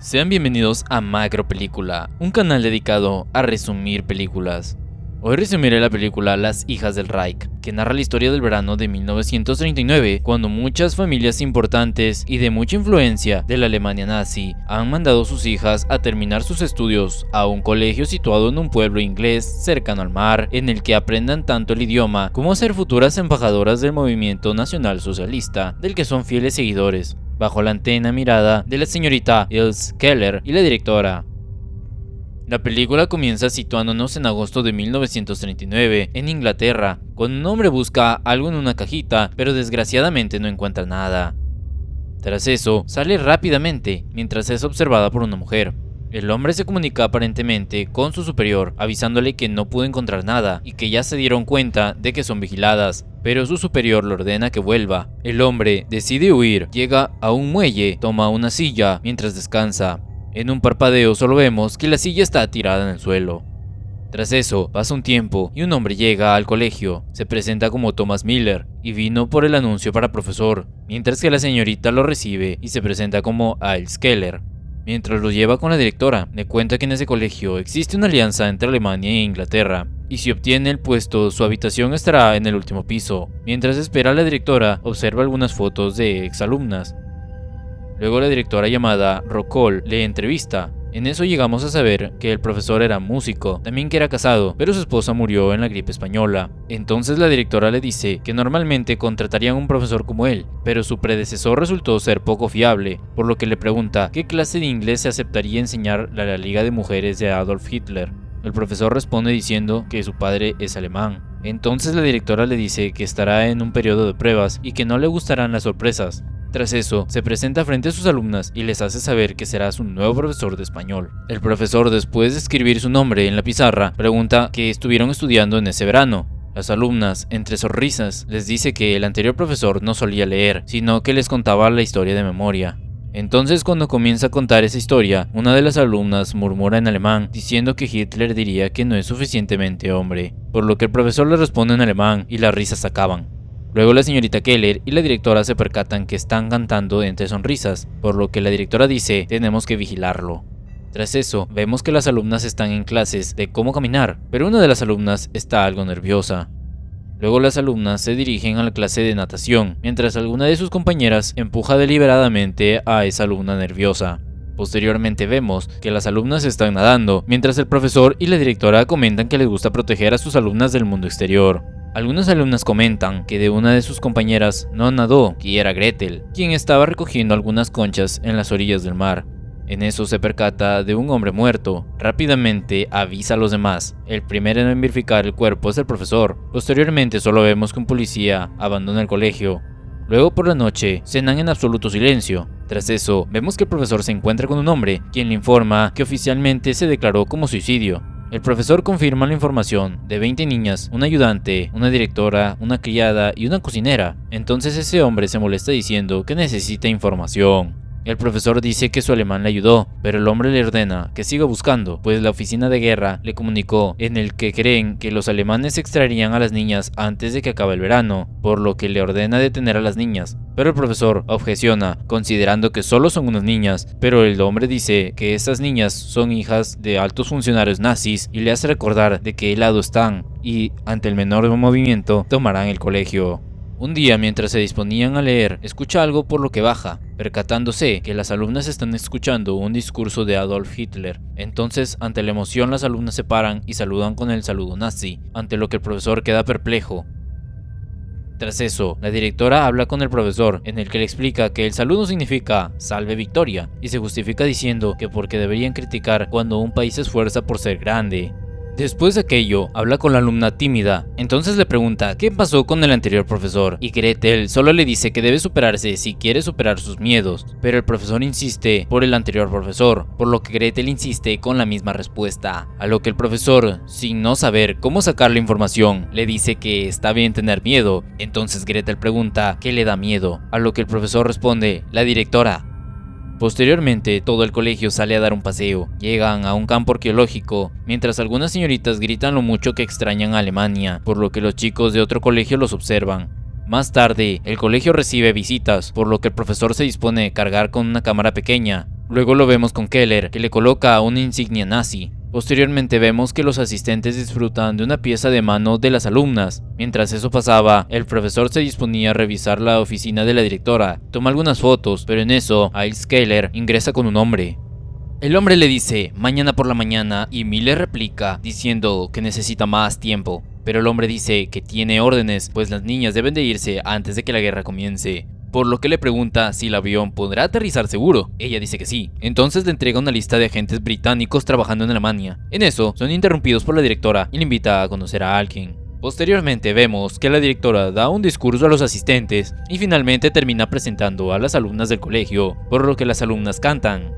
Sean bienvenidos a Macro Película, un canal dedicado a resumir películas. Hoy resumiré la película Las hijas del Reich, que narra la historia del verano de 1939, cuando muchas familias importantes y de mucha influencia de la Alemania nazi han mandado a sus hijas a terminar sus estudios a un colegio situado en un pueblo inglés cercano al mar, en el que aprendan tanto el idioma como a ser futuras embajadoras del movimiento nacional socialista, del que son fieles seguidores, bajo la atenta mirada de la señorita Ilse Keller y la directora. La película comienza situándonos en agosto de 1939, en Inglaterra, cuando un hombre busca algo en una cajita, pero desgraciadamente no encuentra nada. Tras eso, sale rápidamente, mientras es observada por una mujer. El hombre se comunica aparentemente con su superior, avisándole que no pudo encontrar nada y que ya se dieron cuenta de que son vigiladas, pero su superior le ordena que vuelva. El hombre decide huir, llega a un muelle, toma una silla mientras descansa. En un parpadeo solo vemos que la silla está tirada en el suelo. Tras eso, pasa un tiempo y un hombre llega al colegio. Se presenta como Thomas Miller y vino por el anuncio para profesor, mientras que la señorita lo recibe y se presenta como Ilse Keller. Mientras lo lleva con la directora, le cuenta que en ese colegio existe una alianza entre Alemania e Inglaterra, y si obtiene el puesto, su habitación estará en el último piso. Mientras espera, la directora observa algunas fotos de exalumnas. Luego la directora llamada Rockall le entrevista. En eso llegamos a saber que el profesor era músico, también que era casado, pero su esposa murió en la gripe española. Entonces la directora le dice que normalmente contratarían un profesor como él, pero su predecesor resultó ser poco fiable, por lo que le pregunta qué clase de inglés se aceptaría enseñar a la Liga de Mujeres de Adolf Hitler. El profesor responde diciendo que su padre es alemán. Entonces la directora le dice que estará en un periodo de pruebas y que no le gustarán las sorpresas. Tras eso, se presenta frente a sus alumnas y les hace saber que será su nuevo profesor de español. El profesor, después de escribir su nombre en la pizarra, pregunta qué estuvieron estudiando en ese verano. Las alumnas, entre sonrisas, les dice que el anterior profesor no solía leer, sino que les contaba la historia de memoria. Entonces, cuando comienza a contar esa historia, una de las alumnas murmura en alemán, diciendo que Hitler diría que no es suficientemente hombre, por lo que el profesor le responde en alemán y las risas acaban. Luego la señorita Keller y la directora se percatan que están cantando entre sonrisas, por lo que la directora dice, tenemos que vigilarlo. Tras eso, vemos que las alumnas están en clases de cómo caminar, pero una de las alumnas está algo nerviosa. Luego las alumnas se dirigen a la clase de natación, mientras alguna de sus compañeras empuja deliberadamente a esa alumna nerviosa. Posteriormente vemos que las alumnas están nadando, mientras el profesor y la directora comentan que les gusta proteger a sus alumnas del mundo exterior. Algunas alumnas comentan que de una de sus compañeras no nadó, y era Gretel, quien estaba recogiendo algunas conchas en las orillas del mar. En eso se percata de un hombre muerto. Rápidamente avisa a los demás. El primero en verificar el cuerpo es el profesor. Posteriormente solo vemos que un policía abandona el colegio. Luego por la noche cenan en absoluto silencio. Tras eso vemos que el profesor se encuentra con un hombre, quien le informa que oficialmente se declaró como suicidio. El profesor confirma la información de 20 niñas, un ayudante, una directora, una criada y una cocinera. Entonces ese hombre se molesta diciendo que necesita información. El profesor dice que su alemán le ayudó, pero el hombre le ordena que siga buscando, pues la oficina de guerra le comunicó en el que creen que los alemanes extraerían a las niñas antes de que acabe el verano, por lo que le ordena detener a las niñas. Pero el profesor objeciona, considerando que solo son unas niñas, pero el hombre dice que estas niñas son hijas de altos funcionarios nazis y le hace recordar de qué lado están, y ante el menor movimiento tomarán el colegio. Un día, mientras se disponían a leer, escucha algo por lo que baja, percatándose que las alumnas están escuchando un discurso de Adolf Hitler. Entonces, ante la emoción, las alumnas se paran y saludan con el saludo nazi, ante lo que el profesor queda perplejo. Tras eso, la directora habla con el profesor, en el que le explica que el saludo significa "Salve Victoria", y se justifica diciendo que porque deberían criticar cuando un país se esfuerza por ser grande. Después de aquello, habla con la alumna tímida, entonces le pregunta qué pasó con el anterior profesor, y Gretel solo le dice que debe superarse si quiere superar sus miedos, pero el profesor insiste por el anterior profesor, por lo que Gretel insiste con la misma respuesta, a lo que el profesor, sin no saber cómo sacar la información, le dice que está bien tener miedo. Entonces Gretel pregunta qué le da miedo, a lo que el profesor responde, la directora. Posteriormente, todo el colegio sale a dar un paseo. Llegan a un campo arqueológico, mientras algunas señoritas gritan lo mucho que extrañan a Alemania, por lo que los chicos de otro colegio los observan. Más tarde, el colegio recibe visitas, por lo que el profesor se dispone a cargar con una cámara pequeña. Luego lo vemos con Keller, que le coloca una insignia nazi. Posteriormente vemos que los asistentes disfrutan de una pieza de mano de las alumnas. Mientras eso pasaba, el profesor se disponía a revisar la oficina de la directora. Toma algunas fotos, pero en eso, Giles Keller ingresa con un hombre. El hombre le dice, mañana por la mañana, y Miller replica, diciendo que necesita más tiempo. Pero el hombre dice que tiene órdenes, pues las niñas deben de irse antes de que la guerra comience. Por lo que le pregunta si el avión podrá aterrizar seguro. Ella dice que sí. Entonces le entrega una lista de agentes británicos trabajando en Alemania. En eso, son interrumpidos por la directora y le invita a conocer a alguien. Posteriormente vemos que la directora da un discurso a los asistentes y finalmente termina presentando a las alumnas del colegio, por lo que las alumnas cantan.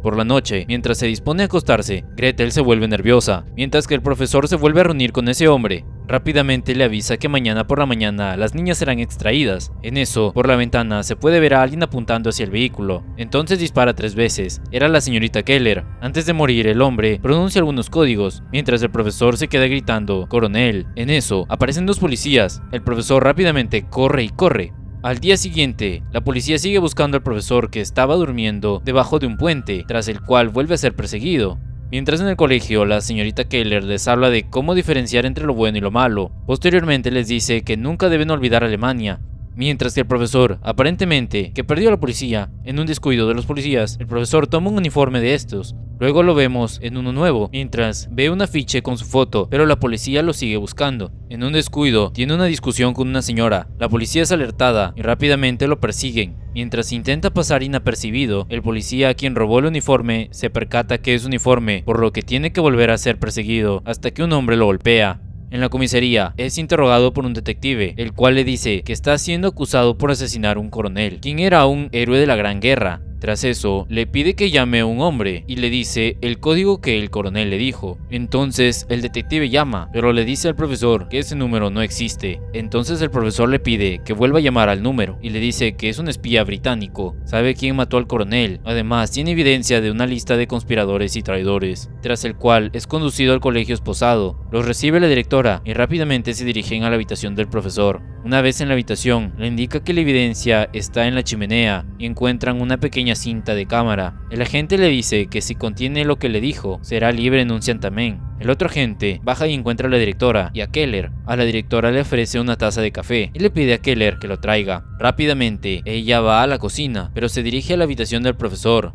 Por la noche, mientras se dispone a acostarse, Gretel se vuelve nerviosa, mientras que el profesor se vuelve a reunir con ese hombre. Rápidamente le avisa que mañana por la mañana las niñas serán extraídas. En eso, por la ventana se puede ver a alguien apuntando hacia el vehículo. Entonces dispara 3 veces. Era la señorita Keller. Antes de morir, el hombre pronuncia algunos códigos, mientras el profesor se queda gritando «Coronel». En eso, aparecen 2 policías. El profesor rápidamente corre y corre. Al día siguiente, la policía sigue buscando al profesor, que estaba durmiendo debajo de un puente, tras el cual vuelve a ser perseguido. Mientras en el colegio, la señorita Keller les habla de cómo diferenciar entre lo bueno y lo malo. Posteriormente les dice que nunca deben olvidar a Alemania. Mientras que el profesor, aparentemente, que perdió a la policía, en un descuido de los policías, el profesor toma un uniforme de estos. Luego lo vemos en uno nuevo, mientras ve un afiche con su foto, pero la policía lo sigue buscando. En un descuido, tiene una discusión con una señora. La policía es alertada y rápidamente lo persiguen. Mientras intenta pasar inapercibido, el policía a quien robó el uniforme se percata que es uniforme, por lo que tiene que volver a ser perseguido hasta que un hombre lo golpea. En la comisaría, es interrogado por un detective, el cual le dice que está siendo acusado por asesinar a un coronel, quien era un héroe de la Gran Guerra. Tras eso, le pide que llame a un hombre y le dice el código que el coronel le dijo. Entonces, el detective llama, pero le dice al profesor que ese número no existe. Entonces el profesor le pide que vuelva a llamar al número y le dice que es un espía británico. Sabe quién mató al coronel. Además, tiene evidencia de una lista de conspiradores y traidores, tras el cual es conducido al colegio esposado. Los recibe la directora y rápidamente se dirigen a la habitación del profesor. Una vez en la habitación, le indica que la evidencia está en la chimenea y encuentran una pequeña cinta de cámara. El agente le dice que si contiene lo que le dijo, será libre en un santamén. El otro agente baja y encuentra a la directora y a Keller. A la directora le ofrece una taza de café y le pide a Keller que lo traiga. Rápidamente, ella va a la cocina, pero se dirige a la habitación del profesor.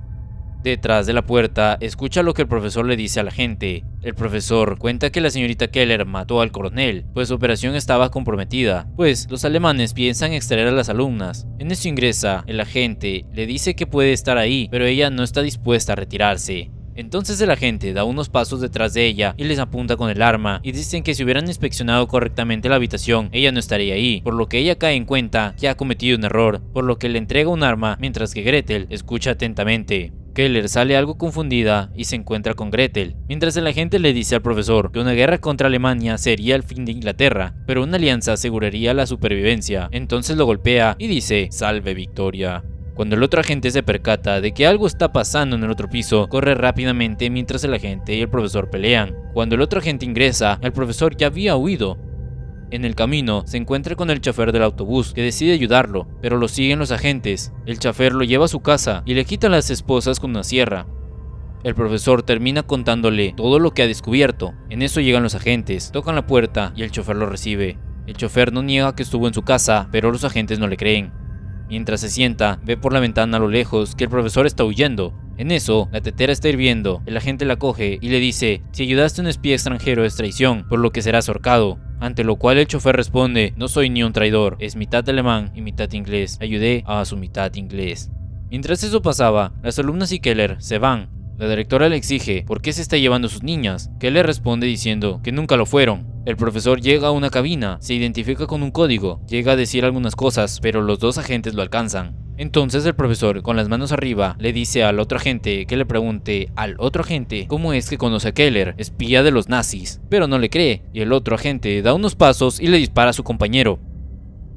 Detrás de la puerta, escucha lo que el profesor le dice a la gente. El profesor cuenta que la señorita Keller mató al coronel, pues su operación estaba comprometida, pues los alemanes piensan extraer a las alumnas. En eso ingresa el agente, le dice que puede estar ahí, pero ella no está dispuesta a retirarse. Entonces el agente da unos pasos detrás de ella y les apunta con el arma y dicen que si hubieran inspeccionado correctamente la habitación, ella no estaría ahí, por lo que ella cae en cuenta que ha cometido un error, por lo que le entrega un arma mientras que Gretel escucha atentamente. Keller sale algo confundida y se encuentra con Gretel, mientras el agente le dice al profesor que una guerra contra Alemania sería el fin de Inglaterra, pero una alianza aseguraría la supervivencia. Entonces lo golpea y dice «Salve Victoria». Cuando el otro agente se percata de que algo está pasando en el otro piso, corre rápidamente mientras el agente y el profesor pelean. Cuando el otro agente ingresa, el profesor ya había huido. En el camino, se encuentra con el chofer del autobús, que decide ayudarlo, pero lo siguen los agentes. El chofer lo lleva a su casa y le quita las esposas con una sierra. El profesor termina contándole todo lo que ha descubierto. En eso llegan los agentes, tocan la puerta y el chofer lo recibe. El chofer no niega que estuvo en su casa, pero los agentes no le creen. Mientras se sienta, ve por la ventana a lo lejos que el profesor está huyendo. En eso, la tetera está hirviendo, el agente la coge y le dice, si ayudaste a un espía extranjero es traición, por lo que serás ahorcado. Ante lo cual el chofer responde, no soy ni un traidor, es mitad alemán y mitad inglés, ayudé a su mitad inglés. Mientras eso pasaba, las alumnas y Keller se van. La directora le exige por qué se está llevando a sus niñas. Keller responde diciendo que nunca lo fueron. El profesor llega a una cabina, se identifica con un código, llega a decir algunas cosas, pero los 2 agentes lo alcanzan. Entonces el profesor, con las manos arriba, le dice al otro agente que le pregunte al otro agente cómo es que conoce a Keller, espía de los nazis, pero no le cree, y el otro agente da unos pasos y le dispara a su compañero.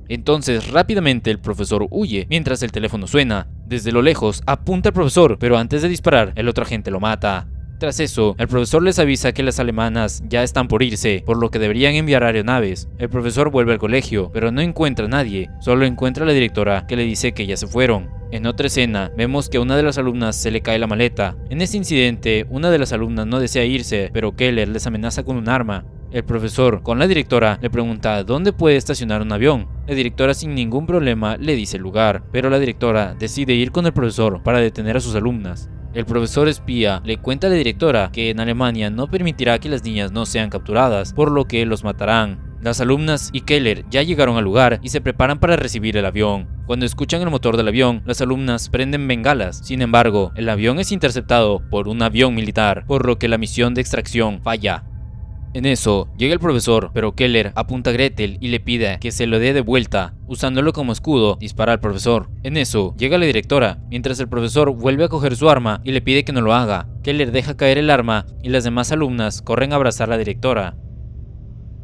Entonces rápidamente el profesor huye mientras el teléfono suena. Desde lo lejos apunta al profesor, pero antes de disparar el otro agente lo mata. Tras eso, el profesor les avisa que las alemanas ya están por irse, por lo que deberían enviar aeronaves. El profesor vuelve al colegio, pero no encuentra a nadie, solo encuentra a la directora que le dice que ya se fueron. En otra escena, vemos que a una de las alumnas se le cae la maleta. En ese incidente, una de las alumnas no desea irse, pero Keller les amenaza con un arma. El profesor, con la directora, le pregunta dónde puede estacionar un avión. La directora sin ningún problema le dice el lugar, pero la directora decide ir con el profesor para detener a sus alumnas. El profesor espía le cuenta a la directora que en Alemania no permitirá que las niñas no sean capturadas, por lo que los matarán. Las alumnas y Keller ya llegaron al lugar y se preparan para recibir el avión. Cuando escuchan el motor del avión, las alumnas prenden bengalas. Sin embargo, el avión es interceptado por un avión militar, por lo que la misión de extracción falla. En eso, llega el profesor, pero Keller apunta a Gretel y le pide que se lo dé de vuelta. Usándolo como escudo, dispara al profesor. En eso, llega la directora, mientras el profesor vuelve a coger su arma y le pide que no lo haga. Keller deja caer el arma y las demás alumnas corren a abrazar a la directora.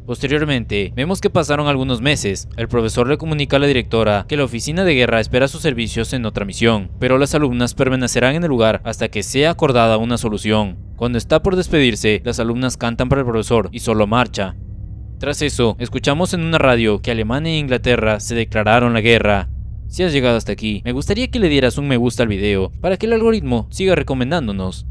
Posteriormente, vemos que pasaron algunos meses. El profesor le comunica a la directora que la oficina de guerra espera sus servicios en otra misión, pero las alumnas permanecerán en el lugar hasta que sea acordada una solución. Cuando está por despedirse, las alumnas cantan para el profesor y solo marcha. Tras eso, escuchamos en una radio que Alemania e Inglaterra se declararon la guerra. Si has llegado hasta aquí, me gustaría que le dieras un me gusta al video para que el algoritmo siga recomendándonos.